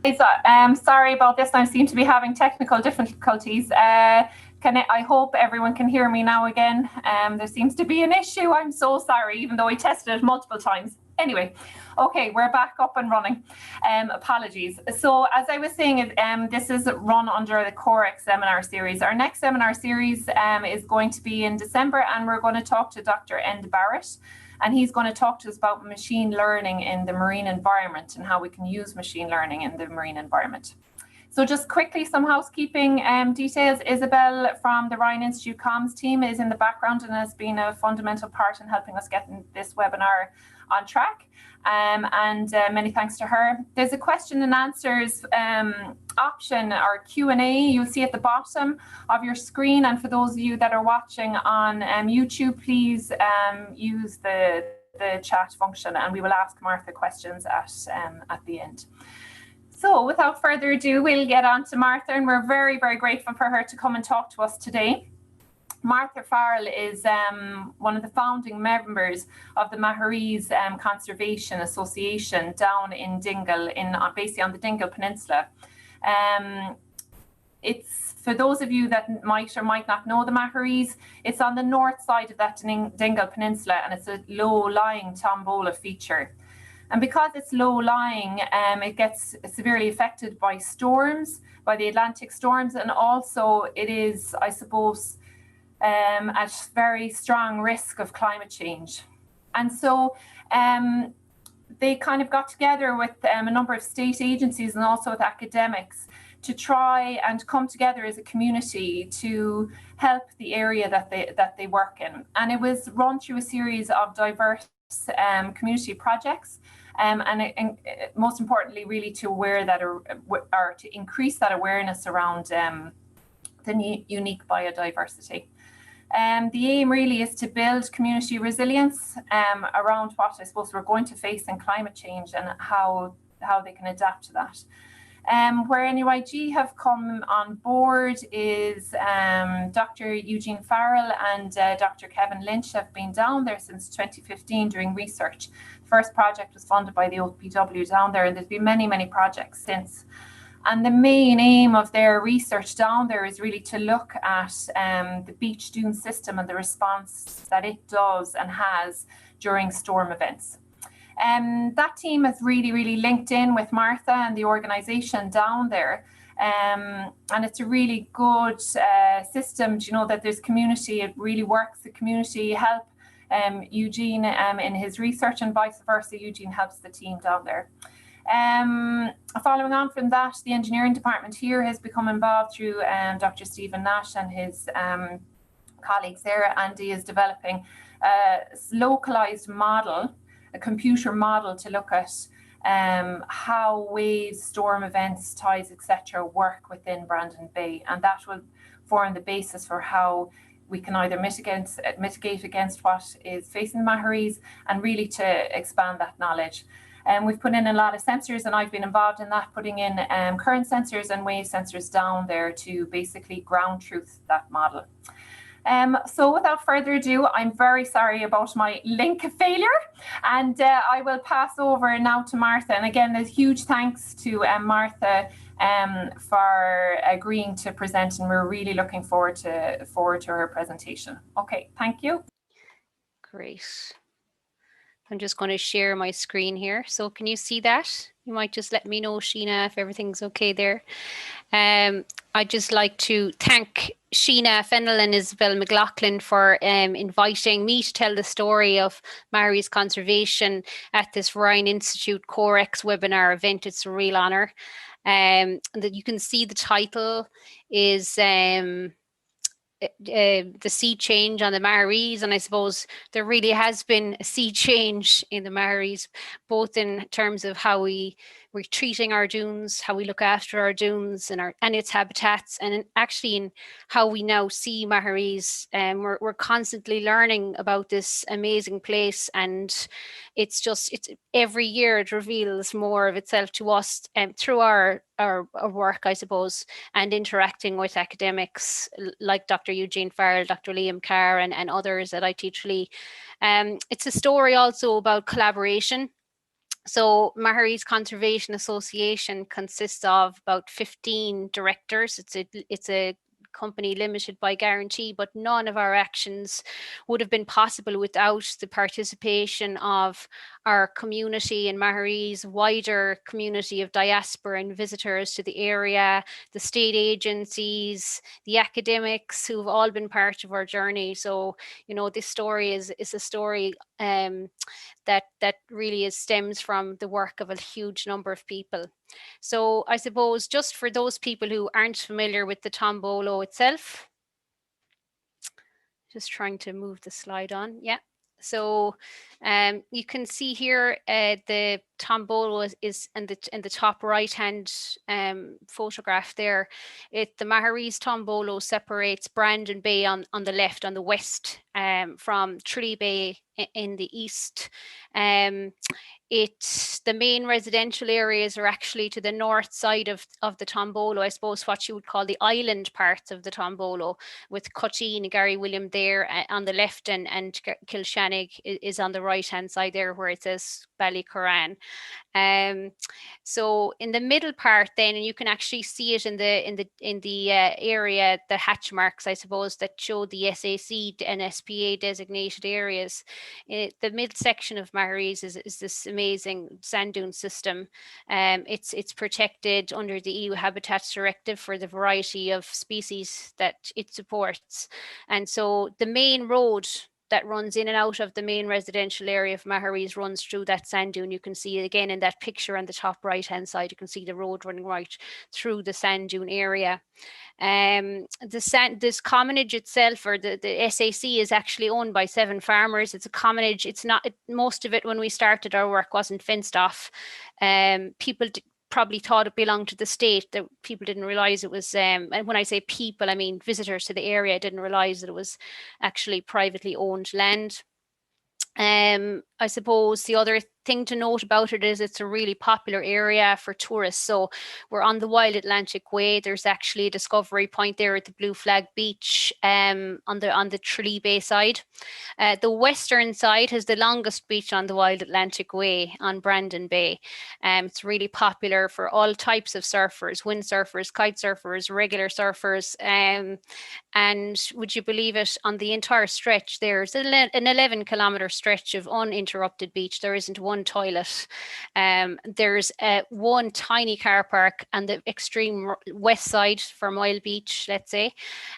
Sorry about this. I seem to be having technical difficulties. I hope everyone can hear me now again. There seems to be an issue. I'm so sorry, even though I tested it multiple times. Anyway, okay, we're back up and running. Apologies. So as I was saying, this is run under the COREx Webinar Series. Our next seminar series is going to be in December, and we're going to talk to Dr. Enda Barrett. And he's going to talk to us about machine learning in the marine environment and how we can use machine learning in the marine environment. So just quickly, some housekeeping details. Isabel from the Ryan Institute Comms team is in the background and has been a fundamental part in helping us get this webinar on track. Many thanks to her. There's a question and answers option, or Q&A, you'll see at the bottom of your screen. And for those of you that are watching on YouTube, please use the chat function, and we will ask Martha questions at the end. So without further ado, we'll get on to Martha, and we're very, very grateful for her to come and talk to us today. Martha Farrell is one of the founding members of the Maharees Conservation Association down in Dingle, basically on the Dingle Peninsula. It's, for those of you that might or might not know the Maharees, it's on the north side of that Dingle Peninsula, and it's a low-lying Tombolo feature. And because it's low-lying, it gets severely affected by storms, by the Atlantic storms, and also it is, I suppose, at very strong risk of climate change. And so they kind of got together with a number of state agencies and also with academics to try and come together as a community to help the area that they work in. And it was run through a series of diverse community projects, and most importantly, really to to increase that awareness around the unique biodiversity. The aim really is to build community resilience around what I suppose we're going to face in climate change and how they can adapt to that. Where NUIG have come on board is Dr. Eugene Farrell and Dr. Kevin Lynch have been down there since 2015 doing research. The first project was funded by the OPW down there, and there's been many, many projects since. And the main aim of their research down there is really to look at the beach dune system and the response that it does and has during storm events. That team has really linked in with Martha and the organization down there. And it's a really good system, you know, that there's community, it really works, the community help Eugene in his research, and vice versa, Eugene helps the team down there. Following on from that, the engineering department here has become involved through Dr. Stephen Nash and his colleagues there, and he is developing a localized model, a computer model to look at how waves, storm events, tides, etc. work within Brandon Bay, and that will form the basis for how we can either mitigate against what is facing the Maharees, and really to expand that knowledge. We've put in a lot of sensors, and I've been involved in that, putting in current sensors and wave sensors down there to basically ground truth that model. So without further ado, I'm very sorry about my link failure, and I will pass over now to Martha. And again, there's huge thanks to Martha for agreeing to present, and we're really looking forward to her presentation. Okay, thank you. Great. I'm just going to share my screen here. So can you see that? You might just let me know, Sheena, if everything's okay there. I'd just like to thank Sheena Fennell and Isabel McLaughlin for inviting me to tell the story of Maharees conservation at this Ryan Institute COREx webinar event. It's a real honour. That you can see the title is the sea change on the Maharees, and I suppose there really has been a sea change in the Maharees, both in terms of how we're treating our dunes, how we look after our dunes and its habitats, and actually in how we now see Maharees. We're constantly learning about this amazing place, and it's every year it reveals more of itself to us through our work, I suppose, and interacting with academics like Dr. Eugene Farrell, Dr. Liam Carr, and others that I teach. It's a story also about collaboration. So Maharees Conservation Association consists of about 15 directors. It's a company limited by guarantee, but none of our actions would have been possible without the participation of our community in Maharees, wider community of diaspora and visitors to the area, the state agencies, the academics who've all been part of our journey. So, you know, this story is a story that really stems from the work of a huge number of people. So I suppose just for those people who aren't familiar with the Tombolo itself, just trying to move the slide on. Yeah. So you can see here the Tombolo is in the top right hand photograph there. The Maharees Tombolo separates Brandon Bay on the left, on the west, from Tralee Bay in the east. The main residential areas are actually to the north side of the Tombolo, I suppose what you would call the island parts of the Tombolo, with Cutteen and Gary William there on the left, and Kilshannig is on the right hand side there where it says Ballycoran. So in the middle part then, and you can actually see it in the area, the hatch marks, I suppose, that show the SAC and SPA designated areas. The mid section of Maharees is this amazing sand dune system. It's protected under the EU Habitats Directive for the variety of species that it supports. And so the main road that runs in and out of the main residential area of Maharees runs through that sand dune. You can see it again in that picture on the top right hand side. You can see the road running right through the sand dune area. This commonage itself, or the SAC, is actually owned by 7 farmers. It's a commonage. It's not, most of it when we started our work wasn't fenced off. People probably thought it belonged to the state. That people didn't realize it was, and when I say people, I mean visitors to the area didn't realize that it was actually privately owned land. I suppose the other thing to note about it is it's a really popular area for tourists. So we're on the Wild Atlantic Way. There's actually a discovery point there at the Blue Flag Beach on the Tralee Bay side. The western side has the longest beach on the Wild Atlantic Way on Brandon Bay. It's really popular for all types of surfers, windsurfers, kite surfers, regular surfers. And would you believe it, on the entire stretch, there's an 11-kilometer stretch of uninterrupted beach. There isn't one toilet. There's one tiny car park on the extreme west side for Mile Beach, let's say.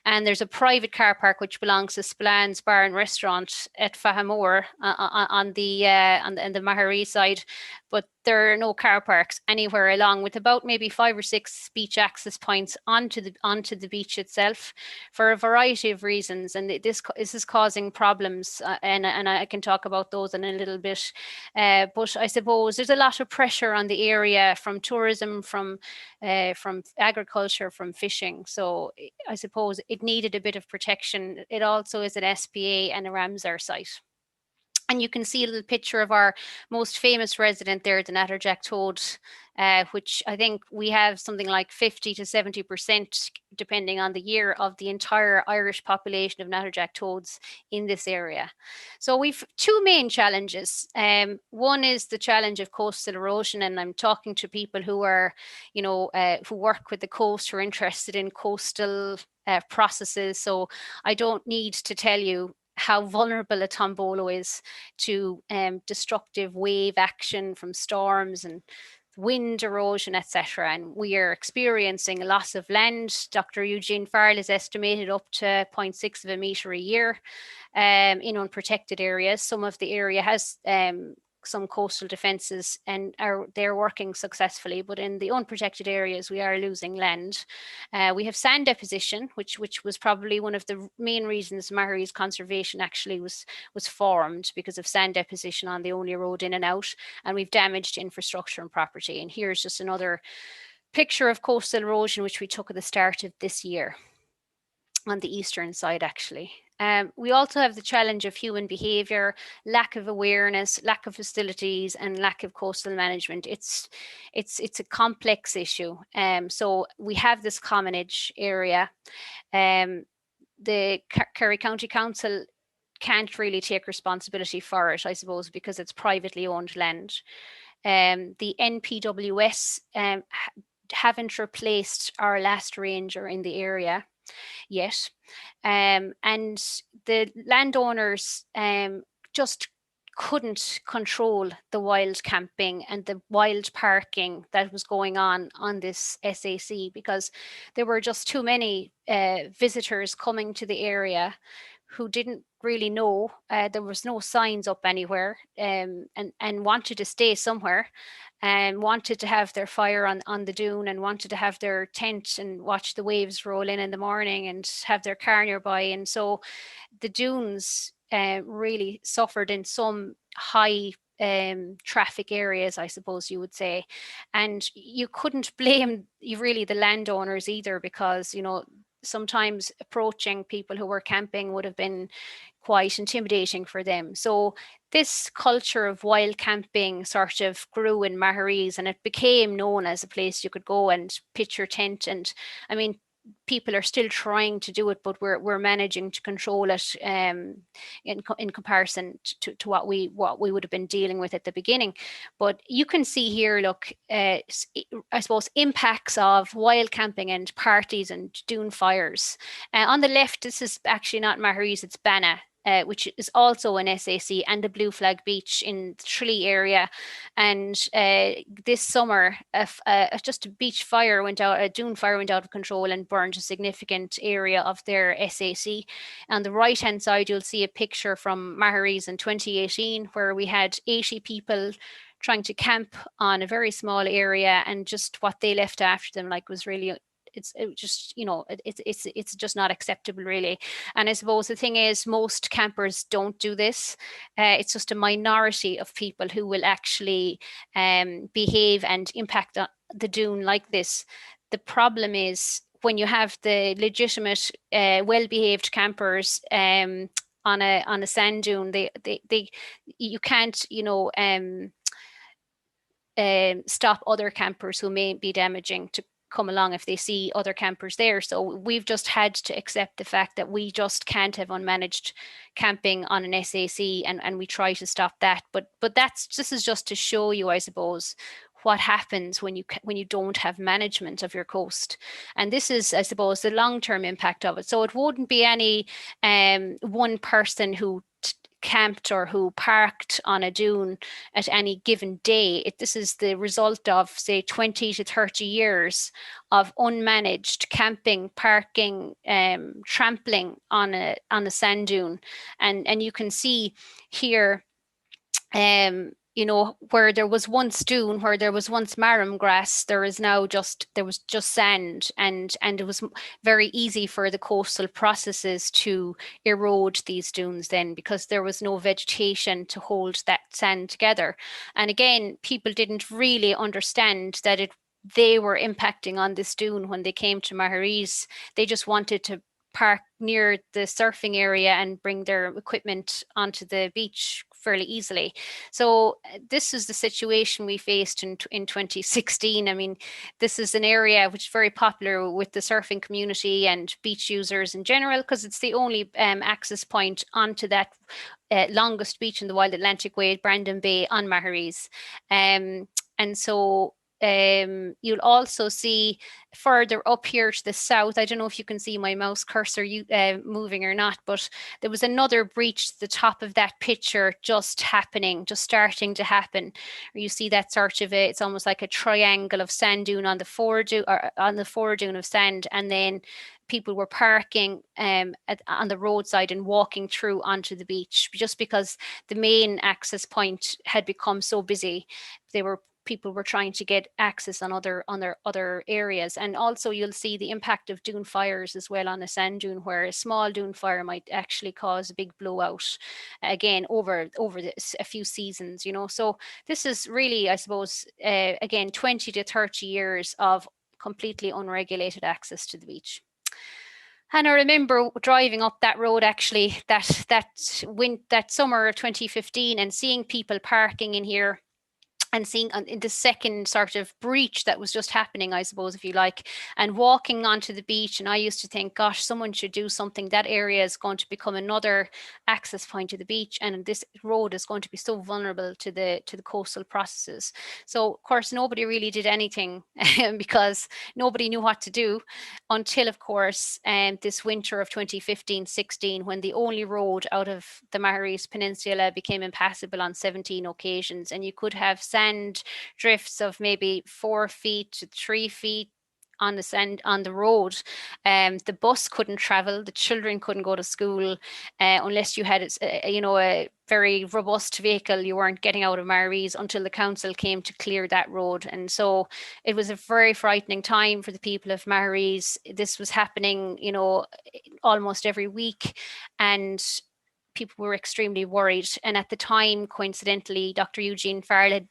And there's a private car park which belongs to Spillane's Bar and Restaurant at Fahamore on the Maharees side. But there are no car parks anywhere along, with about maybe 5 or 6 beach access points onto the beach itself, for a variety of reasons. And this is causing problems, and I can talk about those in a little bit. But I suppose there's a lot of pressure on the area from tourism, from agriculture, from fishing. So I suppose it needed a bit of protection. It also is an SPA and a Ramsar site. And you can see a little picture of our most famous resident there, the Natterjack toad, which I think we have something like 50 to 70%, depending on the year, of the entire Irish population of Natterjack toads in this area. So we've 2 main challenges. One is the challenge of coastal erosion, and I'm talking to people who are, who work with the coast, who are interested in coastal processes. So I don't need to tell you how vulnerable a Tombolo is to destructive wave action from storms and wind erosion, etc. And we are experiencing a loss of land. Dr. Eugene Farrell has estimated up to 0.6 of a metre a year in unprotected areas. Some of the area has some coastal defences and they're working successfully, but in the unprotected areas we are losing land. We have sand deposition, which was probably one of the main reasons Maharees conservation actually was formed, because of sand deposition on the only road in and out, and we've damaged infrastructure and property. And here's just another picture of coastal erosion which we took at the start of this year on the eastern side actually. We also have the challenge of human behaviour, lack of awareness, lack of facilities, and lack of coastal management. It's a complex issue. So we have this commonage area. The Kerry County Council can't really take responsibility for it, I suppose, because it's privately owned land. The NPWS haven't replaced our last ranger in the area yet. And the landowners just couldn't control the wild camping and the wild parking that was going on this SAC, because there were just too many visitors coming to the area who didn't really know. There was no signs up anywhere, and wanted to stay somewhere, and wanted to have their fire on the dune, and wanted to have their tent and watch the waves roll in the morning and have their car nearby. And so the dunes really suffered in some high traffic areas, I suppose you would say. And you couldn't blame really the landowners either, because, you know, sometimes approaching people who were camping would have been quite intimidating for them. So this culture of wild camping sort of grew in Maharees, and it became known as a place you could go and pitch your tent. And I mean, people are still trying to do it, but we're managing to control it in comparison to what we would have been dealing with at the beginning. But you can see here, look, I suppose impacts of wild camping and parties and dune fires. On the left, this is actually not Maharees, it's Banna. Which is also an SAC, and the Blue Flag Beach in the Tralee area. And this summer, just a beach fire went out, a dune fire went out of control and burned a significant area of their SAC. On the right-hand side, you'll see a picture from Maharees in 2018, where we had 80 people trying to camp on a very small area, and just what they left after them, like, was really, it's just, you know, it's just not acceptable, really. And I suppose the thing is, most campers don't do this. It's just a minority of people who will actually behave and impact on the dune like this. The problem is when you have the legitimate, well-behaved campers on a sand dune, you can't, you know, stop other campers who may be damaging to come along if they see other campers there. So we've just had to accept the fact that we just can't have unmanaged camping on an SAC, and we try to stop that. But this is just to show you, I suppose, what happens when you don't have management of your coast. And this is, I suppose, the long-term impact of it. So it wouldn't be any one person who camped or who parked on a dune at any given day. This is the result of, say, 20 to 30 years of unmanaged camping, parking, trampling on a sand dune. And you can see here, you know, where there was once dune, where there was once marram grass, there was just sand, and it was very easy for the coastal processes to erode these dunes then, because there was no vegetation to hold that sand together. And again, people didn't really understand that they were impacting on this dune when they came to Maharees. They just wanted to park near the surfing area and bring their equipment onto the beach fairly easily. So this is the situation we faced in 2016. I mean, this is an area which is very popular with the surfing community and beach users in general, because it's the only access point onto that longest beach in the Wild Atlantic Way, Brandon Bay on Maharees. And so you'll also see further up here to the south, I don't know if you can see my mouse cursor moving or not, but there was another breach at the top of that picture just starting to happen. You see that sort of it's almost like a triangle of sand dune on the Foredune of sand, and then people were parking on the roadside and walking through onto the beach, just because the main access point had become so busy. People were trying to get access on other areas. And also you'll see the impact of dune fires as well on a sand dune, where a small dune fire might actually cause a big blowout again over a few seasons, you know. So this is really, I suppose, again, 20 to 30 years of completely unregulated access to the beach. And I remember driving up that road actually that summer of 2015 and seeing people parking in here and seeing in the second sort of breach that was just happening, I suppose, if you like, and walking onto the beach. And I used to think, gosh, someone should do something. That area is going to become another access point to the beach, and this road is going to be so vulnerable to the coastal processes. So of course nobody really did anything because nobody knew what to do until, of course, this winter of 2015-16, when the only road out of the Maharees Peninsula became impassable on 17 occasions, and you could have sand drifts of maybe 4 feet to 3 feet on the sand on the road. The bus couldn't travel, the children couldn't go to school unless you had a very robust vehicle. You weren't getting out of Maharees until the council came to clear that road. And so it was a very frightening time for the people of Maharees. This was happening, almost every week, and people were extremely worried. And at the time, coincidentally, Dr. Eugene Farrell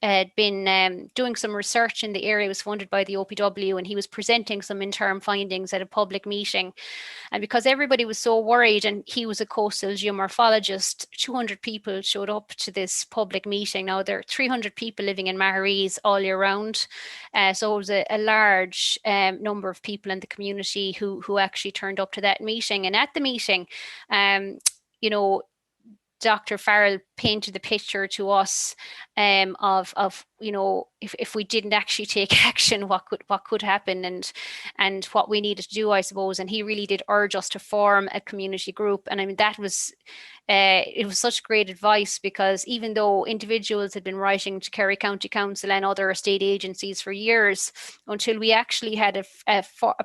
had been doing some research in the area. It was funded by the OPW, and he was presenting some interim findings at a public meeting. And because everybody was so worried, and he was a coastal geomorphologist, 200 people showed up to this public meeting. Now, there are 300 people living in Maharees all year round. So it was a large number of people in the community who actually turned up to that meeting. And at the meeting, Dr. Farrell painted the picture to us of if we didn't actually take action, what could happen, and what we needed to do, I suppose. And he really did urge us to form a community group. And I mean, that was it was such great advice, because even though individuals had been writing to Kerry County Council and other state agencies for years, until we actually had a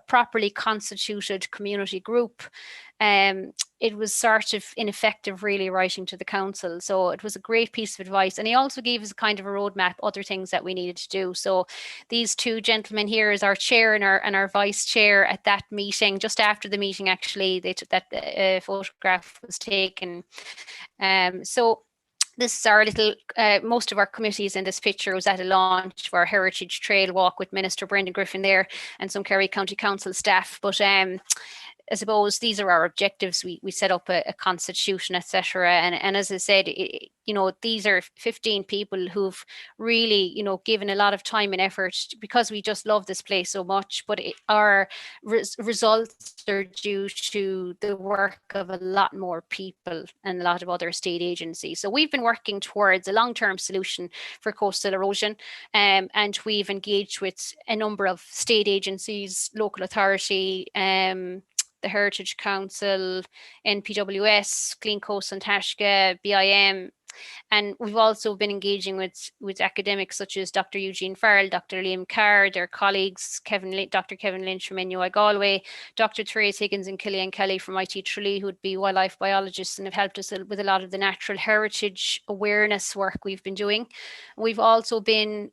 properly constituted community group, it was sort of ineffective really writing to the council. So it was a great piece of advice. And he also gave us kind of a roadmap, other things that we needed to do. So these two gentlemen here is our chair and our vice chair at that meeting. Just after the meeting, actually, they took that photograph was taken. So this is our little, most of our committees in this picture was at a launch for our Heritage Trail Walk with Minister Brendan Griffin there and some Kerry County Council staff. But I suppose these are our objectives. We set up a constitution, etc. And as I said, these are 15 people who've really, given a lot of time and effort, because we just love this place so much. But our results are due to the work of a lot more people and a lot of other state agencies. So we've been working towards a long-term solution for coastal erosion, and we've engaged with a number of state agencies, local authority, the Heritage Council, NPWS, Clean Coast and Tashka, BIM. And we've also been engaging with academics such as Dr. Eugene Farrell, Dr. Liam Carr, their colleagues, Dr. Kevin Lynch from NUI Galway, Dr. Therese Higgins and Killian Kelly from IT Tralee, who would be wildlife biologists and have helped us with a lot of the natural heritage awareness work we've been doing. We've also been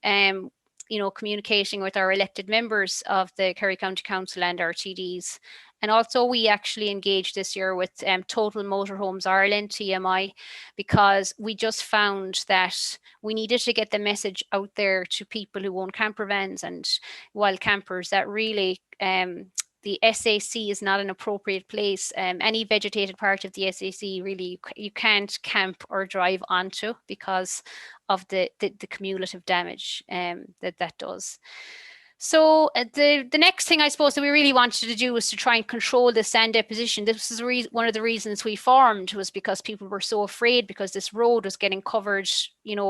communicating with our elected members of the Kerry County Council and our TDs. And also we actually engaged this year with Total Motorhomes Ireland, TMI, because we just found that we needed to get the message out there to people who own camper vans and wild campers that really the SAC is not an appropriate place. Any vegetated part of the SAC, really, you can't camp or drive onto because of the cumulative damage that does. So the next thing I suppose that we really wanted to do was to try and control the sand deposition. This is one of the reasons we formed, was because people were so afraid, because this road was getting covered,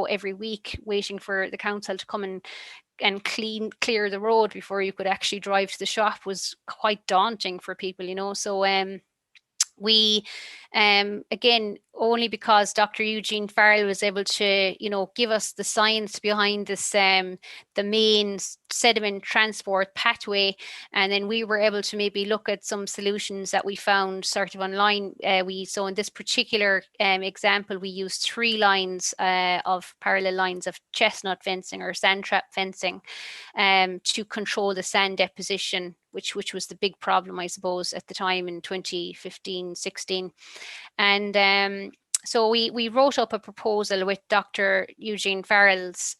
every week, waiting for the council to come and clear the road before you could actually drive to the shop was quite daunting for people, So we again, only because Dr. Eugene Farrell was able to give us the science behind this the main sediment transport pathway, and then we were able to maybe look at some solutions that we found sort of online. So in this particular example, we used 3 lines of parallel lines of chestnut fencing or sand trap fencing to control the sand deposition, which was the big problem, I suppose, at the time in 2015-16. And so we wrote up a proposal with Dr. Eugene Farrell's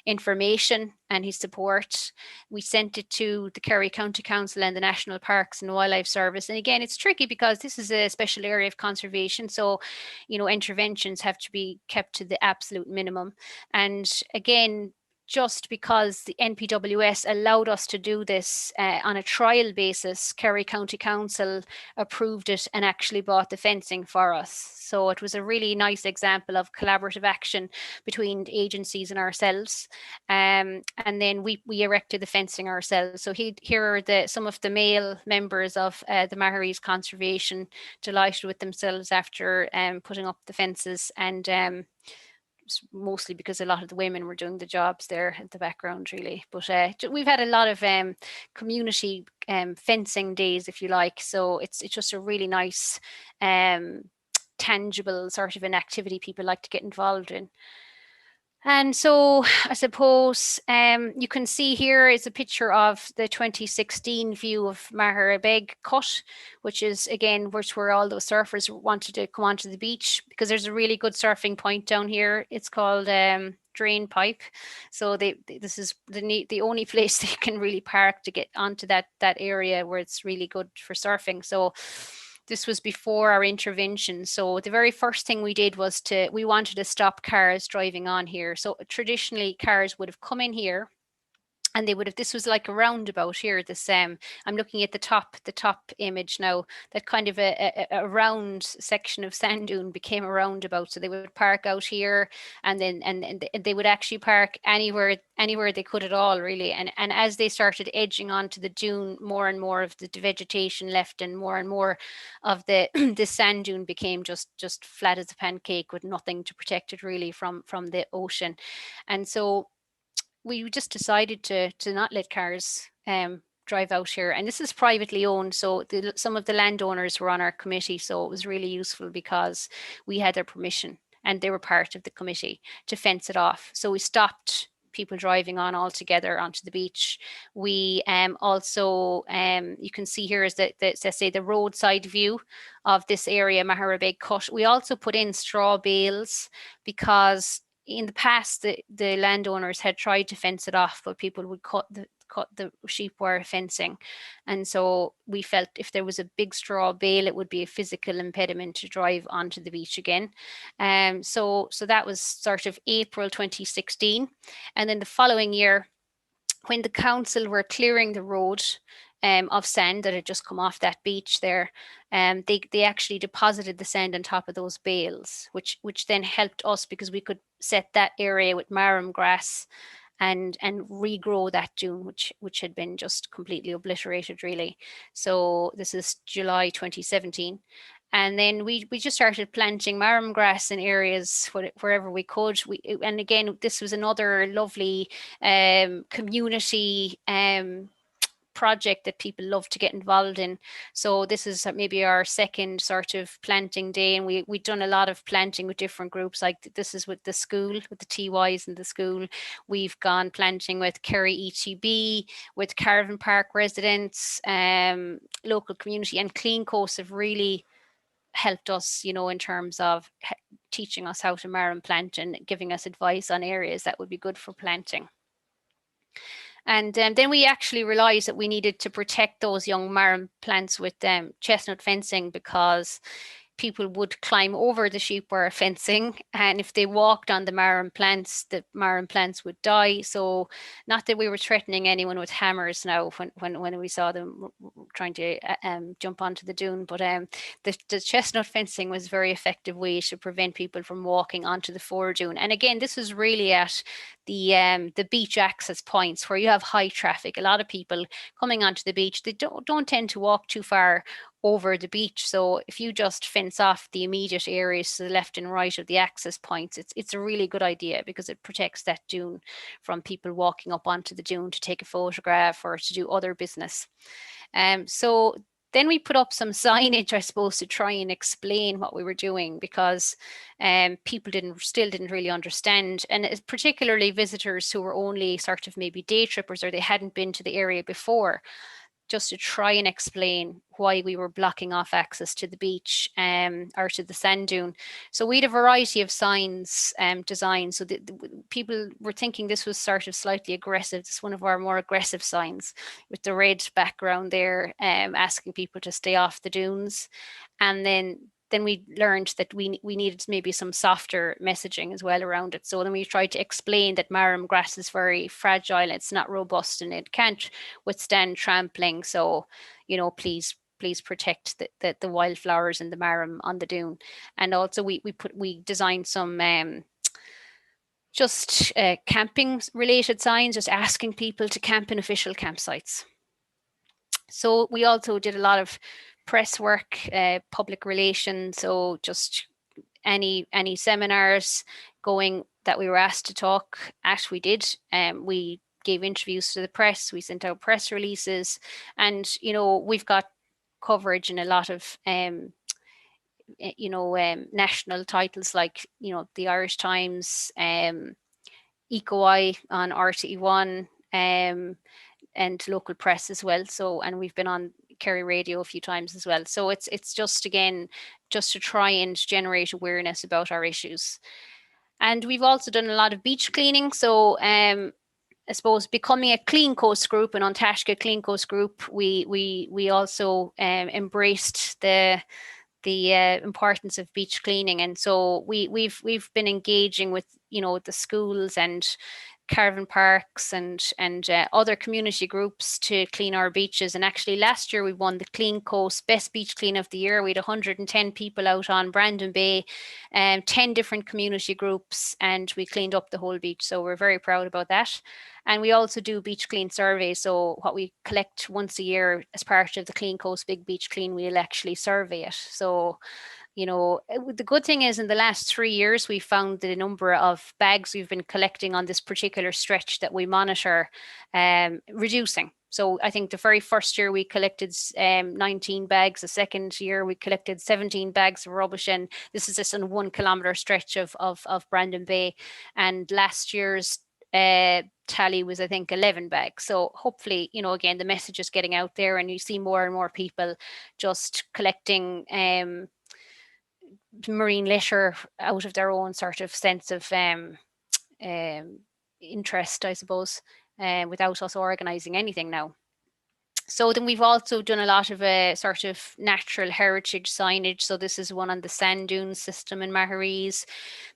information and his support. We sent it to the Kerry County Council and the National Parks and Wildlife Service. And again, it's tricky because this is a special area of conservation. So, you know, interventions have to be kept to the absolute minimum. And again, just because the NPWS allowed us to do this on a trial basis, Kerry County Council approved it and actually bought the fencing for us. So it was a really nice example of collaborative action between agencies and ourselves. And then we erected the fencing ourselves. So here are some of the male members of the Maharees Conservation, delighted with themselves after putting up the fences, and mostly because a lot of the women were doing the jobs there at the background, really. But we've had a lot of community fencing days, if you like. So it's just a really nice, tangible sort of an activity people like to get involved in. And so I suppose you can see here is a picture of the 2016 view of Magherabeg Cut, which is again where all those surfers wanted to come onto the beach, because there's a really good surfing point down here. It's called Drain Pipe. So this is the only place they can really park to get onto that area where it's really good for surfing. So this was before our intervention. So the very first thing we did was we wanted to stop cars driving on here. So traditionally cars would have come in here, and they would have, this was like a roundabout here. This I'm looking at the top image now. That kind of a round section of sand dune became a roundabout. So they would park out here, and then they would actually park anywhere they could at all, really. And as they started edging onto the dune, more and more of the vegetation left, and more of the the sand dune became just flat as a pancake with nothing to protect it really from the ocean. And so we just decided to not let cars drive out here. And this is privately owned, so some of the landowners were on our committee, so it was really useful because we had their permission and they were part of the committee to fence it off. So we stopped people driving on altogether onto the beach. We also, you can see here is the roadside view of this area, Maharees Cut. We also put in straw bales because in the past, the landowners had tried to fence it off, but people would cut the sheep wire fencing. And so we felt if there was a big straw bale, it would be a physical impediment to drive onto the beach again. So that was sort of April 2016. And then the following year, when the council were clearing the road of sand that had just come off that beach there, they actually deposited the sand on top of those bales, which then helped us because we could set that area with marram grass and regrow that dune, which had been just completely obliterated, really. So this is July 2017. And then we just started planting marram grass in areas wherever we could. And again, this was another lovely community project that people love to get involved in. So this is maybe our second sort of planting day, and we've done a lot of planting with different groups. Like this is with the school, with the TYs in the school. We've gone planting with Kerry ETB, with Caravan Park residents, local community, and Clean Coast have really helped us, you know, in terms of teaching us how to marram plant and giving us advice on areas that would be good for planting. And then we actually realized that we needed to protect those young marram plants with chestnut fencing, because people would climb over the sheep wire fencing, and if they walked on the marram plants would die. So not that we were threatening anyone with hammers now when we saw them trying to jump onto the dune, but the chestnut fencing was a very effective way to prevent people from walking onto the Foredune. And again, this was really at the beach access points where you have high traffic. A lot of people coming onto the beach, they don't tend to walk too far over the beach. So if you just fence off the immediate areas to the left and right of the access points, it's a really good idea, because it protects that dune from people walking up onto the dune to take a photograph or to do other business. So then we put up some signage, I suppose, to try and explain what we were doing, because people still didn't really understand, and particularly visitors who were only sort of maybe day trippers, or they hadn't been to the area before. just to try and explain why we were blocking off access to the beach or to the sand dune. So we had a variety of signs designed. So people were thinking this was sort of slightly aggressive. It's one of our more aggressive signs with the red background there, asking people to stay off the dunes. And then we learned that we needed maybe some softer messaging as well around it. So then we tried to explain that marram grass is very fragile, it's not robust, and it can't withstand trampling. So, you know, please protect the wildflowers and the marram on the dune. And also we designed some just camping related signs, just asking people to camp in official campsites. So we also did a lot of press work, public relations, so just any seminars going that we were asked to talk at, we did. We gave interviews to the press, we sent out press releases, and you know, we've got coverage in a lot of national titles like, you know, the Irish Times, EcoEye on RTE1, and local press as well. So, and we've been on Kerry Radio a few times as well. So it's just, again, just to try and generate awareness about our issues. And we've also done a lot of beach cleaning. So I suppose becoming a Clean Coast group, an Untashka Clean Coast group, we also embraced the importance of beach cleaning. And so we've been engaging with, you know, the schools and caravan parks and other community groups to clean our beaches. And actually last year we won the Clean Coast Best Beach Clean of the Year. We had 110 people out on Brandon Bay, 10 different community groups, and we cleaned up the whole beach. So we're very proud about that. And we also do beach clean surveys. So what we collect once a year as part of the Clean Coast Big Beach Clean, we'll actually survey it. So, you know, the good thing is in the last 3 years, we found the number of bags we've been collecting on this particular stretch that we monitor reducing. So I think the very first year we collected 19 bags. The second year we collected 17 bags of rubbish. And this is just a 1 kilometre stretch of Brandon Bay. And last year's tally was, I think, 11 bags. So hopefully, you know, again, the message is getting out there and you see more and more people just collecting marine litter out of their own sort of sense of interest, I suppose, without us organising anything now. So then we've also done a lot of sort of natural heritage signage. So this is one on the sand dune system in Maharees.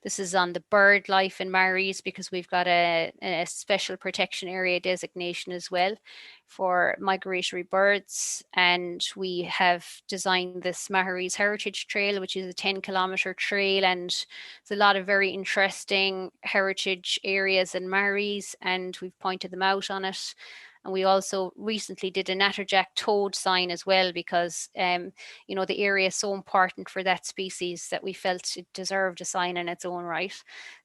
This is on the bird life in Maharees, because we've got a special protection area designation as well for migratory birds. And we have designed this Maharees Heritage Trail, which is a 10-kilometre trail. And there's a lot of very interesting heritage areas in Maharees, and we've pointed them out on it. And we also recently did a natterjack toad sign as well, because, you know, the area is so important for that species that we felt it deserved a sign in its own right.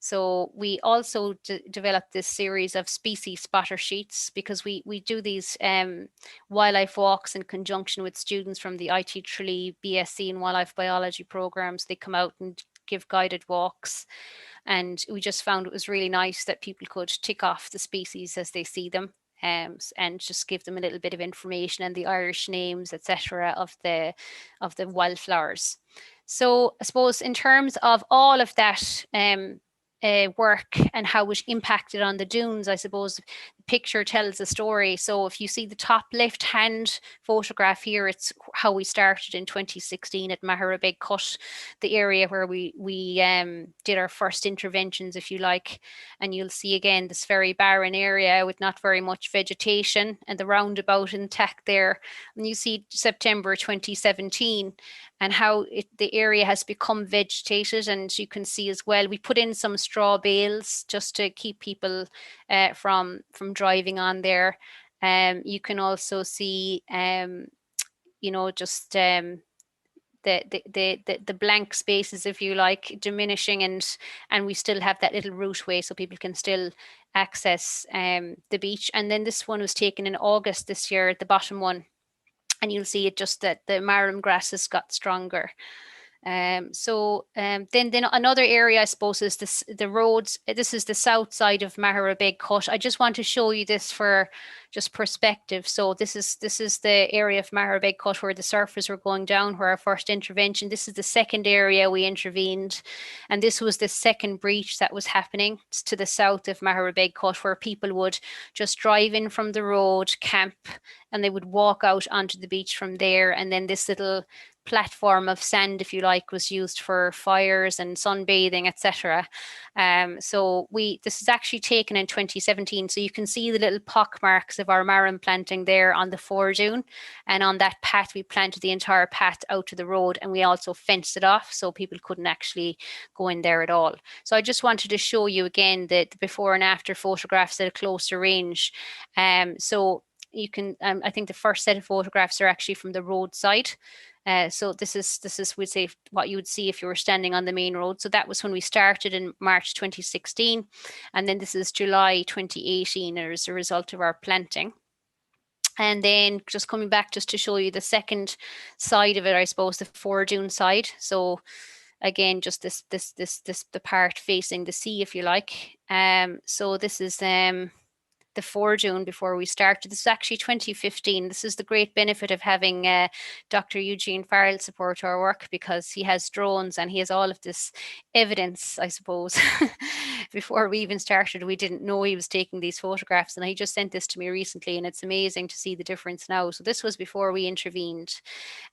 So we also developed this series of species spotter sheets, because we do these wildlife walks in conjunction with students from the IT Tralee BSc and wildlife biology programs. They come out and give guided walks. And we just found it was really nice that people could tick off the species as they see them. And just give them a little bit of information and the Irish names, etc., of the wildflowers. So I suppose in terms of all of that work and how it impacted on the dunes, I suppose the picture tells a story. So if you see the top left hand photograph here, it's how we started in 2016 at Magherabeg Cut, the area where we did our first interventions, if you like. And you'll see again this very barren area with not very much vegetation, and the roundabout intact there. And you see September 2017 and how the area has become vegetated. And you can see as well, we put in some straw bales just to keep people from driving on there. You can also see, you know, just the blank spaces, if you like, diminishing, and we still have that little routeway so people can still access the beach. And then this one was taken in August this year, the bottom one, and you'll see it just that the marram grasses got stronger. Then another area, I suppose, is the roads. This is the south side of Magherabeg Cut. I just want to show you this for just perspective. So this is the area of Magherabeg cut where the surfers were going down, where our first intervention. This is the second area we intervened, and this was the second breach that was happening. It's to the south of Magherabeg cut, where people would just drive in from the road, camp, and they would walk out onto the beach from there. And then this little platform of sand, if you like, was used for fires and sunbathing, etc. So this is actually taken in 2017. So you can see the little pock marks of our marram planting there on the Foredune, and on that path we planted the entire path out to the road, and we also fenced it off so people couldn't actually go in there at all. So I just wanted to show you again the before and after photographs at a closer range. So you can, I think the first set of photographs are actually from the roadside. So this is we'd say what you would see if you were standing on the main road. So that was when we started in March 2016, and then this is July 2018 as a result of our planting. And then just coming back just to show you the second side of it, I suppose, the Foredune side. So again, just the part facing the sea, if you like. So this is the Foredune before we started. This is actually 2015. This is the great benefit of having Dr. Eugene Farrell support our work, because he has drones and he has all of this evidence, I suppose. Before we even started, we didn't know he was taking these photographs, and he just sent this to me recently, and it's amazing to see the difference now. So this was before we intervened.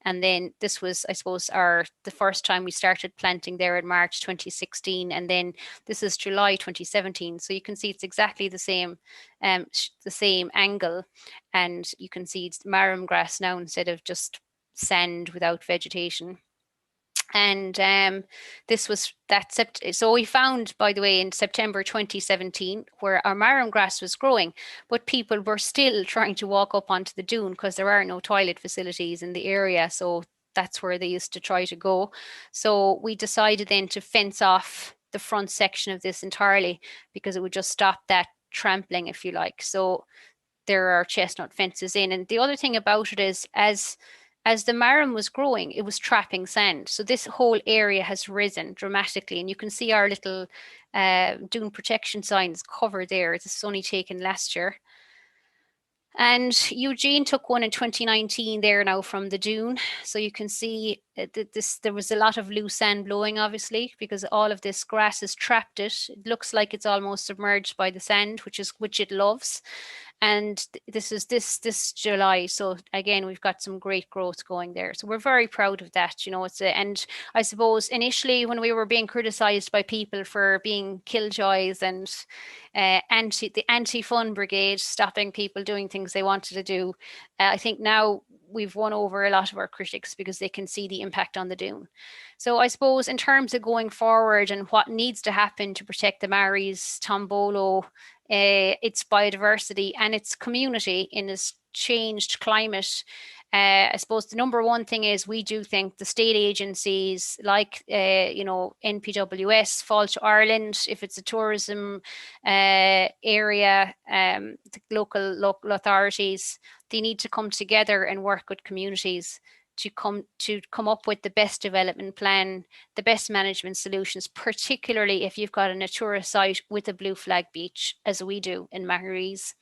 And then this was, I suppose, the first time we started planting there in March 2016. And then this is July 2017. So you can see it's exactly the same angle, and you can see it's marram grass now instead of just sand without vegetation. And this was that so we found, by the way, in September 2017, where our marram grass was growing, but people were still trying to walk up onto the dune because there are no toilet facilities in the area. So that's where they used to try to go. So we decided then to fence off the front section of this entirely, because it would just stop that trampling, if you like. So there are chestnut fences in. And the other thing about it is, as the marram was growing, it was trapping sand. So this whole area has risen dramatically, and you can see our little dune protection signs cover there. This is only taken last year. And Eugene took one in 2019 there now from the dune. So you can see there was a lot of loose sand blowing, obviously, because all of this grass has trapped it. It looks like it's almost submerged by the sand, which it loves. And this is this July. So again, we've got some great growth going there. So we're very proud of that. You know, and I suppose initially when we were being criticized by people for being killjoys and the anti-fun brigade, stopping people doing things they wanted to do, I think now we've won over a lot of our critics because they can see the impact on the dune. So I suppose in terms of going forward and what needs to happen to protect the Maharees Tombolo, its biodiversity and its community in this changed climate, I suppose the number one thing is we do think the state agencies like, NPWS, Fall to Ireland, if it's a tourism area, the local authorities, they need to come together and work with communities to come up with the best development plan, the best management solutions, particularly if you've got a Natura site with a blue flag beach, as we do in Maharees.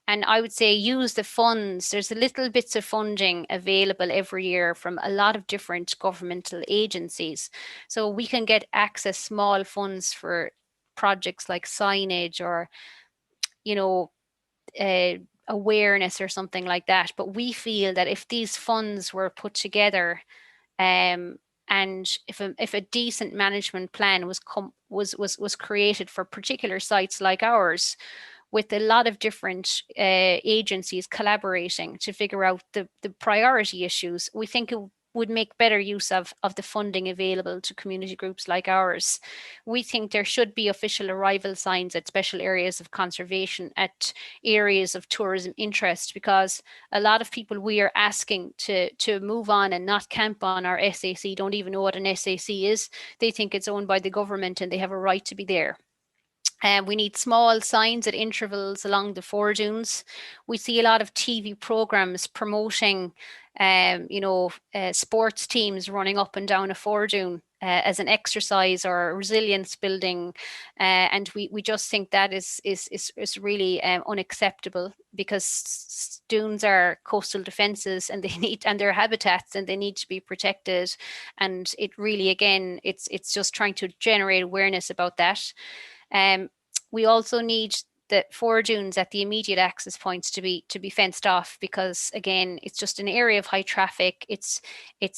And I would say use the funds. There's a little bits of funding available every year from a lot of different governmental agencies. So we can get access small funds for projects like signage or, awareness or something like that. But we feel that if these funds were put together, and if a decent management plan was created for particular sites like ours, with a lot of different agencies collaborating to figure out the priority issues, we think it would make better use of the funding available to community groups like ours. We think there should be official arrival signs at special areas of conservation, at areas of tourism interest, because a lot of people we are asking to move on and not camp on our SAC don't even know what an SAC is. They think it's owned by the government and they have a right to be there. We need small signs at intervals along the foredunes. We see a lot of TV programs promoting, sports teams running up and down a foredune. as an exercise or resilience building, and we just think that is really unacceptable, because dunes are coastal defences, and they're habitats, and they need to be protected. And it really, again, it's just trying to generate awareness about that. We also need the foredunes at the immediate access points to be fenced off, because again, it's just an area of high traffic. It's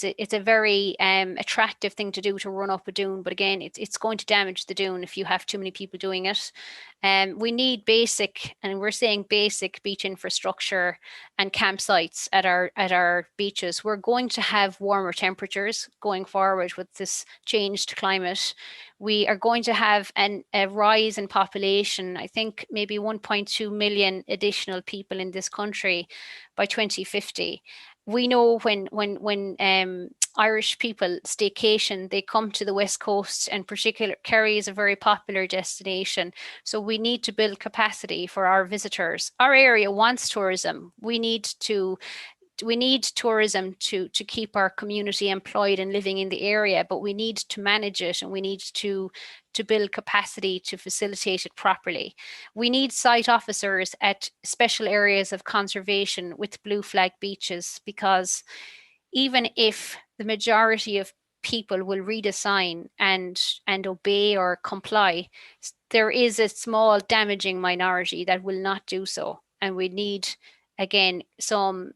a very attractive thing to do, to run up a dune, but again, it's going to damage the dune if you have too many people doing it. We need basic, and we're saying basic, beach infrastructure and campsites at our beaches. We're going to have warmer temperatures going forward with this changed climate. We are going to have a rise in population. I think maybe 1.2 million additional people in this country by 2050. We know when Irish people staycation, they come to the West Coast, and particular Kerry is a very popular destination. So we need to build capacity for our visitors. Our area wants tourism. We need tourism to keep our community employed and living in the area, but we need to manage it, and we need to build capacity to facilitate it properly. We need site officers at special areas of conservation with blue flag beaches, because even if the majority of people will read a sign and obey or comply, there is a small damaging minority that will not do so. And we need, again, some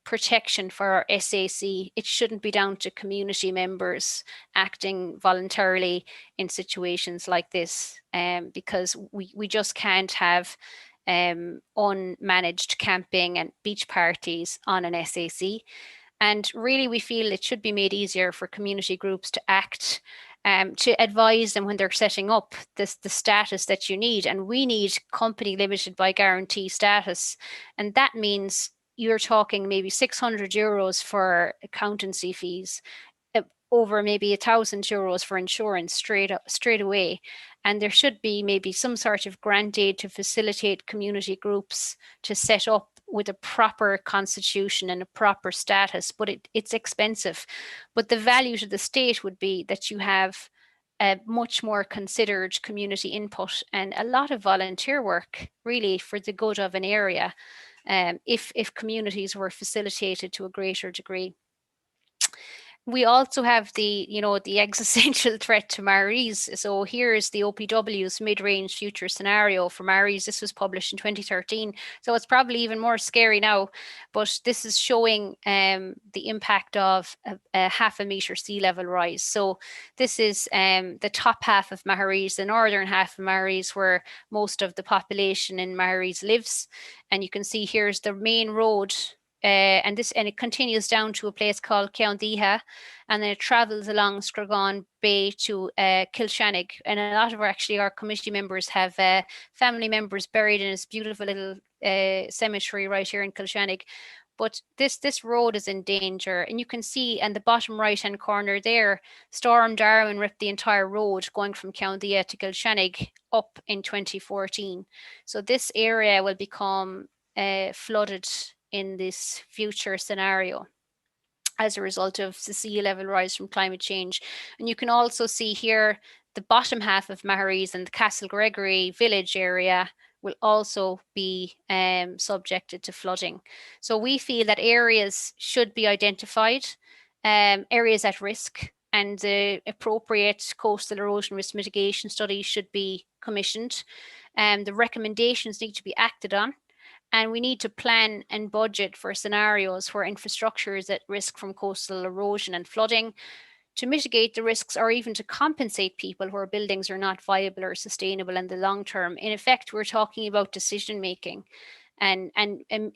protection for our SAC. It shouldn't be down to community members acting voluntarily in situations like this, because we just can't have unmanaged camping and beach parties on an SAC. And really, we feel it should be made easier for community groups to act, to advise them when they're setting up the status that you need. And we need company limited by guarantee status. And that means you're talking maybe €600 for accountancy fees, over maybe €1,000 for insurance straight away. And there should be maybe some sort of grant aid to facilitate community groups to set up with a proper constitution and a proper status, but it's expensive. But the value to the state would be that you have a much more considered community input and a lot of volunteer work, really, for the good of an area, if communities were facilitated to a greater degree. We also have the existential threat to Maharees. So here's the OPW's mid-range future scenario for Maharees. This was published in 2013. So it's probably even more scary now, but this is showing the impact of a 0.5 meter sea level rise. So this is the top half of Maharees, the northern half of Maharees, where most of the population in Maharees lives. And you can see here's the main road, and it continues down to a place called Coundiha, and then it travels along Scragon Bay to Kilshannig. And a lot of our committee members have family members buried in this beautiful little cemetery right here in Kilshannig. But this road is in danger, and you can see in the bottom right hand corner there, Storm Darwin ripped the entire road going from Coundiha to Kilshannig up in 2014. So this area will become flooded in this future scenario as a result of the sea level rise from climate change. And you can also see here the bottom half of Maharees and the Castle Gregory village area will also be subjected to flooding. So we feel that areas should be identified, areas at risk, and the appropriate coastal erosion risk mitigation studies should be commissioned. The recommendations need to be acted on. And we need to plan and budget for scenarios where infrastructure is at risk from coastal erosion and flooding, to mitigate the risks or even to compensate people where buildings are not viable or sustainable in the long term. In effect, we're talking about decision making and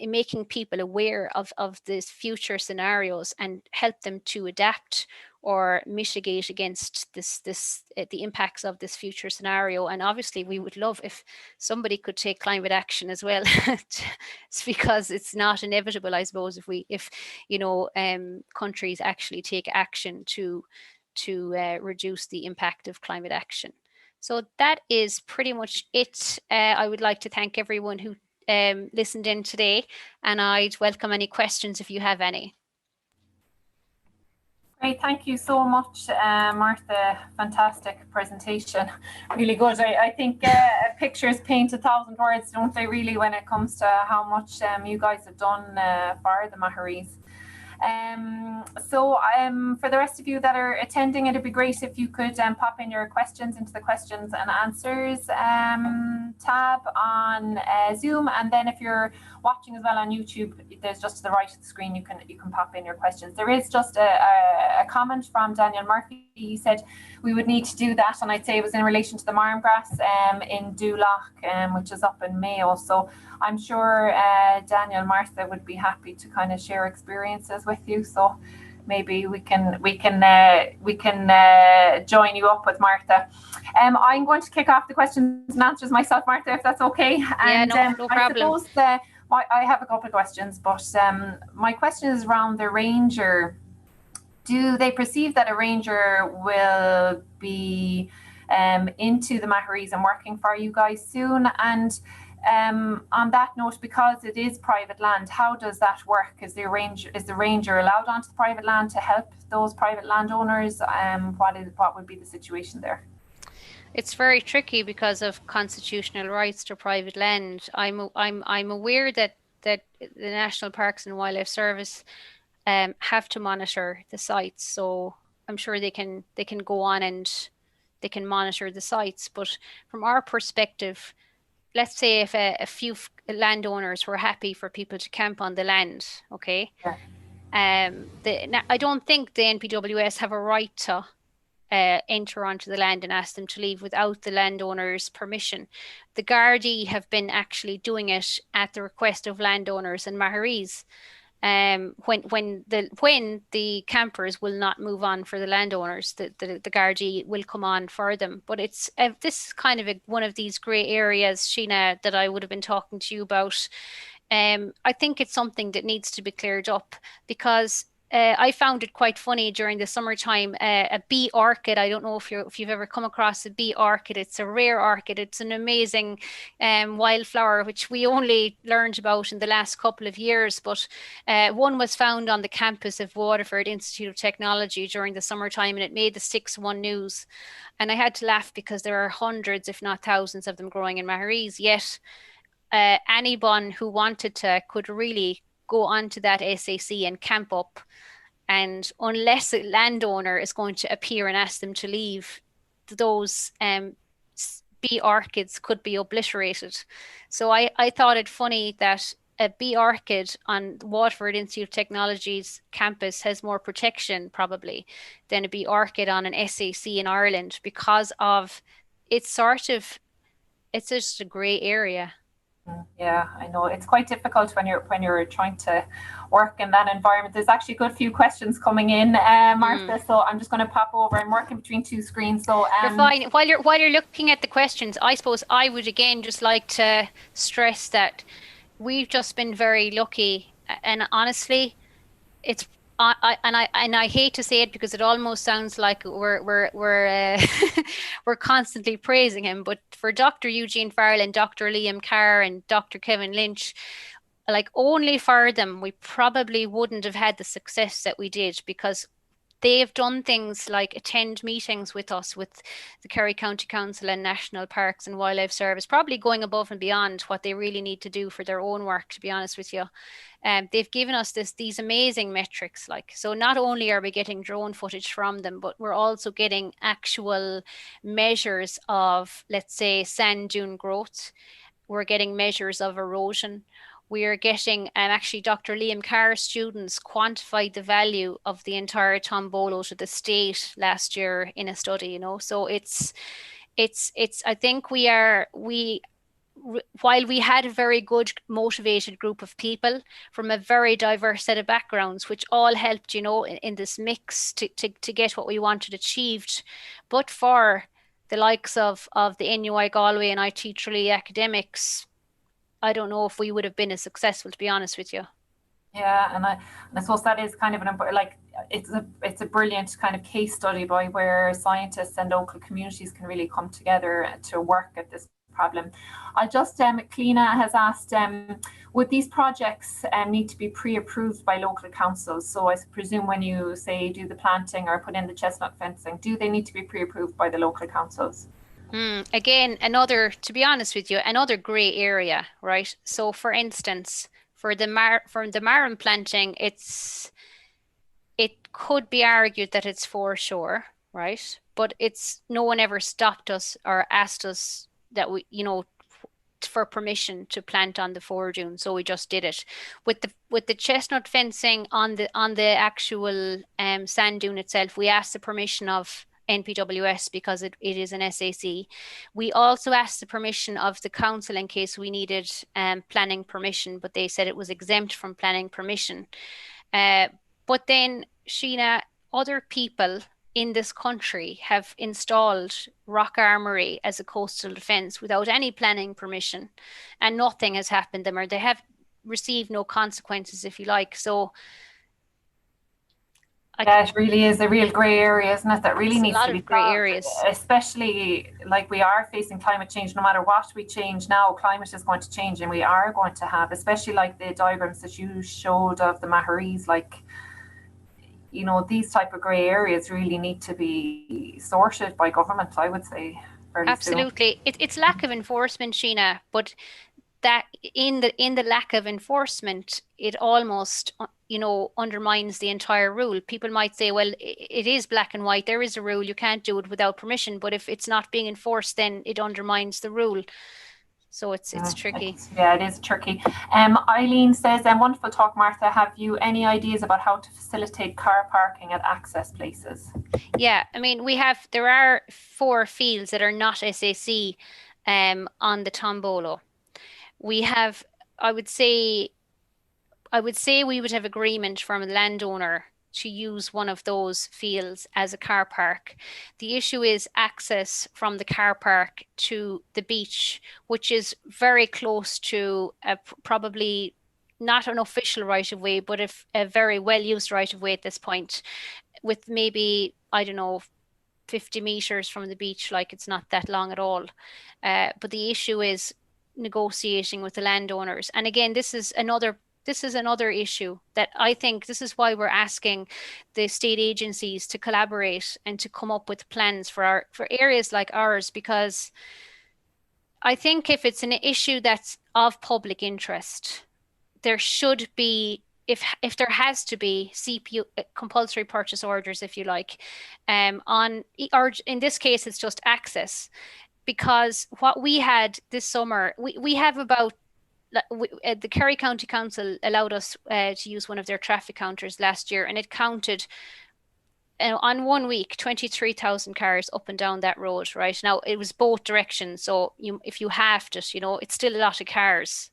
making people aware of these future scenarios and help them to adapt or mitigate against the impacts of this future scenario. And obviously we would love if somebody could take climate action as well. It's because it's not inevitable, I suppose, if countries actually take action to reduce the impact of climate action. So that is pretty much it. I would like to thank everyone who listened in today, and I'd welcome any questions if you have any. Great, thank you so much, Martha. Fantastic presentation, really good. I think pictures paint 1,000 words, don't they, really, when it comes to how much you guys have done for the Maharees. For the rest of you that are attending, it'd be great if you could pop in your questions into the questions and answers tab on Zoom, and then if you're watching as well on YouTube, there's just to the right of the screen you can pop in your questions. There is just a comment from Daniel Murphy. He said we would need to do that, and I'd say it was in relation to the marm grass in Dulac, which is up in Mayo. So I'm sure Daniel, Martha would be happy to kind of share experiences with you. So maybe we can join you up with Martha. I'm going to kick off the questions and answers myself, Martha, if that's okay. And yeah, no problem. I suppose I have a couple of questions, but my question is around the ranger. Do they perceive that a ranger will be into the Maharees and working for you guys soon? And on that note, because it is private land, how does that work? Is the ranger allowed onto the private land to help those private landowners? What would be the situation there? It's very tricky because of constitutional rights to private land. I'm aware that the National Parks and Wildlife Service have to monitor the sites, so I'm sure they can go on and they can monitor the sites. But from our perspective, let's say if a few landowners were happy for people to camp on the land, okay? Yeah. I don't think the NPWS have a right to enter onto the land and ask them to leave without the landowner's permission. The Gardaí have been actually doing it at the request of landowners and Maharees. When the campers will not move on for the landowners, the Gardaí will come on for them. But it's this is kind of one of these grey areas, Sheena, that I would have been talking to you about. I think it's something that needs to be cleared up, because I found it quite funny during the summertime. A bee orchid, I don't know if you've ever come across a bee orchid. It's a rare orchid. It's an amazing wildflower, which we only learned about in the last couple of years. But one was found on the campus of Waterford Institute of Technology during the summertime, and it made the 6-1 news. And I had to laugh because there are hundreds, if not thousands, of them growing in Maharees. Yet anyone who wanted to could really go onto that SAC and camp up, and unless a landowner is going to appear and ask them to leave, those bee orchids could be obliterated. So I thought it funny that a bee orchid on Waterford Institute of Technology's campus has more protection probably than a bee orchid on an SAC in Ireland, because of it's just a grey area. Yeah, I know it's quite difficult when you're trying to work in that environment. There's actually a good few questions coming in, Martha. So I'm just going to pop over. I'm working between two screens, so you're fine. While you're looking at the questions, I suppose I would again just like to stress that we've just been very lucky, and honestly, it's. I hate to say it because it almost sounds like we're constantly praising him, but for Dr. Eugene Farrell and Dr. Liam Carr and Dr. Kevin Lynch, like only for them we probably wouldn't have had the success that we did, because they've done things like attend meetings with us, with the Kerry County Council and National Parks and Wildlife Service, probably going above and beyond what they really need to do for their own work, to be honest with you. They've given us these amazing metrics. Like, so not only are we getting drone footage from them, but we're also getting actual measures of, let's say, sand dune growth. We're getting measures of erosion. We are getting, actually Dr. Liam Carr's students quantified the value of the entire Tombolo to the state last year in a study, you know. So it's I think while we had a very good motivated group of people from a very diverse set of backgrounds, which all helped, you know, in this mix to get what we wanted achieved, but for the likes of the NUI Galway and IT Tralee academics, I don't know if we would have been as successful, to be honest with you. Yeah, and I suppose that is kind of an important, like, it's a brilliant kind of case study by where scientists and local communities can really come together to work at this problem. I'll just, Kleena has asked, Would these projects need to be pre-approved by local councils? So I presume when you say do the planting or put in the chestnut fencing, do they need to be pre-approved by the local councils? Again, to be honest with you, another grey area, right? So for instance, for the marram planting, it could be argued that it's foreshore, right? But no one ever stopped us or asked us that for permission to plant on the Foredune, so we just did it. With the chestnut fencing on the actual sand dune itself, we asked the permission of NPWS because it is an SAC. We also asked the permission of the council in case we needed planning permission, but they said it was exempt from planning permission. But then, Sheena, other people in this country have installed rock armory as a coastal defence without any planning permission, and nothing has happened to them, or they have received no consequences, if you like. So it really is a real grey area, isn't it? That really needs to be grey solved, areas. Especially like we are facing climate change. No matter what we change now, climate is going to change, and we are going to have, especially like the diagrams that you showed of the Maharees, like, you know, these type of grey areas really need to be sorted by government, I would say. Absolutely. It's lack of enforcement, Sheena, but that in the lack of enforcement, it almost, undermines the entire rule. People might say, well, it is black and white. There is a rule. You can't do it without permission. But if it's not being enforced, then it undermines the rule. So it's tricky. It is tricky. Eileen says, wonderful talk, Martha. Have you any ideas about how to facilitate car parking at access places? Yeah, I mean, there are 4 fields that are not SAC on the Tombolo. We have, I would say we would have agreement from a landowner to use one of those fields as a car park. The issue is access from the car park to the beach, which is very close to probably not an official right of way, but a very well used right of way at this point, with maybe, I don't know, 50 meters from the beach. Like, it's not that long at all. But the issue is negotiating with the landowners. And again, this is another issue that I think this is why we're asking the state agencies to collaborate and to come up with plans for areas like ours, because I think if it's an issue that's of public interest, there should be, if there has to be CPU compulsory purchase orders, if you like, or in this case, it's just access. Because what we had this summer, we have about, the Kerry County Council allowed us to use one of their traffic counters last year, and it counted on 1 week 23,000 cars up and down that road. Right now, it was both directions, so if you halved it, it's still a lot of cars.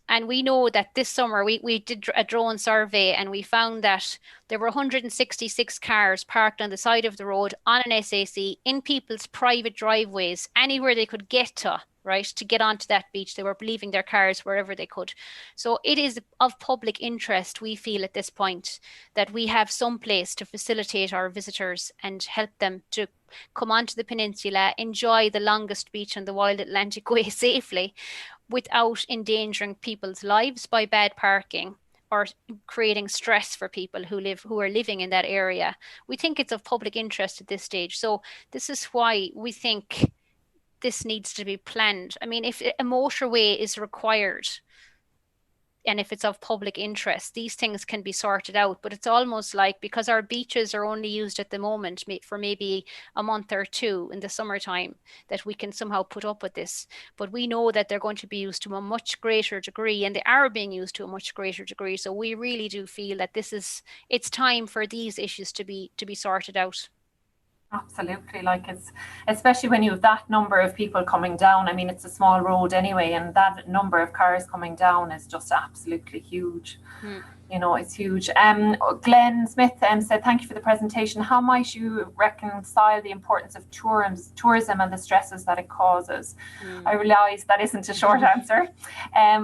And we know that this summer we did a drone survey, and we found that there were 166 cars parked on the side of the road on an SAC in people's private driveways, anywhere they could get to, right, to get onto that beach. They were leaving their cars wherever they could. So it is of public interest, we feel at this point, that we have some place to facilitate our visitors and help them to come onto the peninsula, enjoy the longest beach on the wild Atlantic way safely, without endangering people's lives by bad parking or creating stress for people who are living in that area. We think it's of public interest at this stage. So this is why we think this needs to be planned. I mean, if a motorway is required and if it's of public interest, these things can be sorted out. But it's almost like, because our beaches are only used at the moment for maybe a month or 2 in the summertime, that we can somehow put up with this. But we know that they're going to be used to a much greater degree, and they are being used to a much greater degree. So we really do feel that it's time for these issues to be sorted out. Absolutely. Like, it's especially when you have that number of people coming down. I mean, it's a small road anyway, and that number of cars coming down is just absolutely huge. It's huge. Glenn Smith said, thank you for the presentation. How might you reconcile the importance of tourism and the stresses that it causes? I realise that isn't a short answer.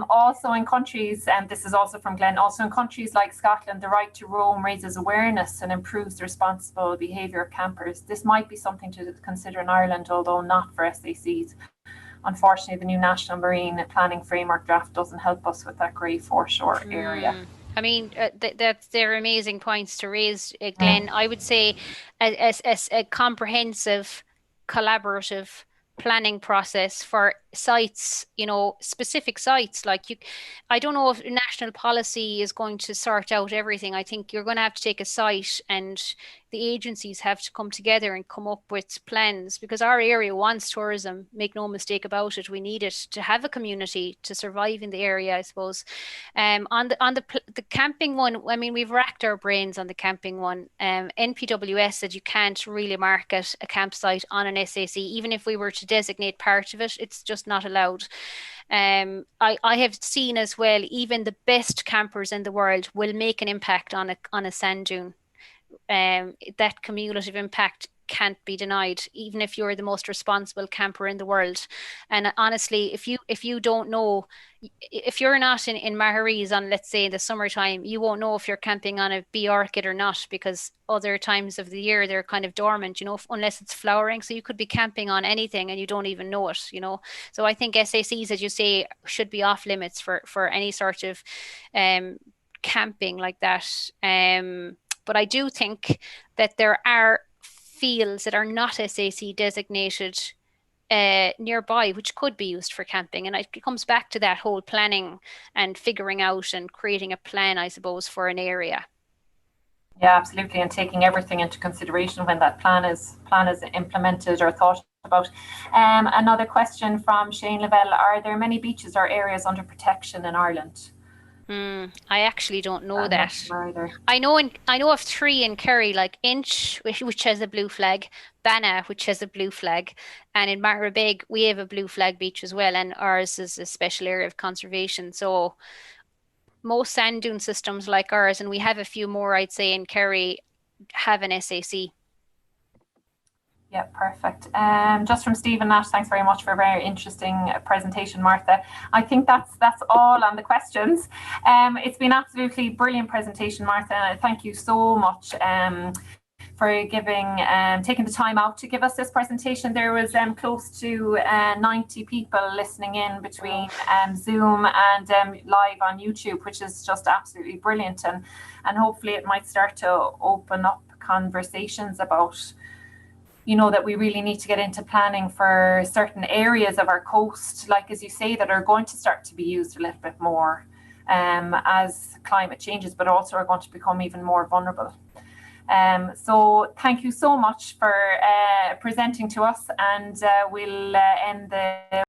Also in countries, and this is also from Glenn, also in countries like Scotland, the right to roam raises awareness and improves the responsible behaviour of campers. This might be something to consider in Ireland, although not for SACs. unfortunately the new National Marine Planning Framework draft doesn't help us with that grey foreshore area. I mean, they're amazing points to raise, Glenn. I would say a comprehensive, collaborative planning process for sites, specific sites. I don't know if national policy is going to sort out everything. I think you're going to have to take a site, and the agencies have to come together and come up with plans, because our area wants tourism. Make no mistake about it. We need it to have a community to survive in the area, I suppose. On the camping one, I mean, we've racked our brains on the camping one. NPWS said you can't really market a campsite on an SAC, even if we were to designate part of it. It's just not allowed. I have seen as well, even the best campers in the world will make an impact on a sand dune. That cumulative impact can't be denied, even if you're the most responsible camper in the world. And honestly, if you don't know, if you're not in Maharees on, let's say, in the summertime, you won't know if you're camping on a bee orchid or not, because other times of the year they're kind of dormant, unless it's flowering. So you could be camping on anything and you don't even know it. So I think SACs, as you say, should be off limits for any sort of camping like that. But I do think that there are fields that are not SAC designated nearby, which could be used for camping. And it comes back to that whole planning and figuring out and creating a plan, I suppose, for an area. Yeah, absolutely, and taking everything into consideration when that plan is implemented or thought about. Another question from Shane Lavelle: are there many beaches or areas under protection in Ireland? I actually don't know that. I know of 3 in Kerry, like Inch, which has a blue flag, Banna, which has a blue flag, and in Magherabeg we have a blue flag beach as well, and ours is a special area of conservation. So most sand dune systems like ours, and we have a few more, I'd say, in Kerry, have an SAC. Yeah, perfect. Just from Stephen Nash, thanks very much for a very interesting presentation, Martha. I think that's all on the questions. It's been absolutely brilliant presentation, Martha. Thank you so much for taking the time out to give us this presentation. There was close to 90 people listening in between Zoom and live on YouTube, which is just absolutely brilliant. And hopefully it might start to open up conversations about that we really need to get into planning for certain areas of our coast, like as you say, that are going to start to be used a little bit more as climate changes, but also are going to become even more vulnerable. So thank you so much for presenting to us, and we'll end the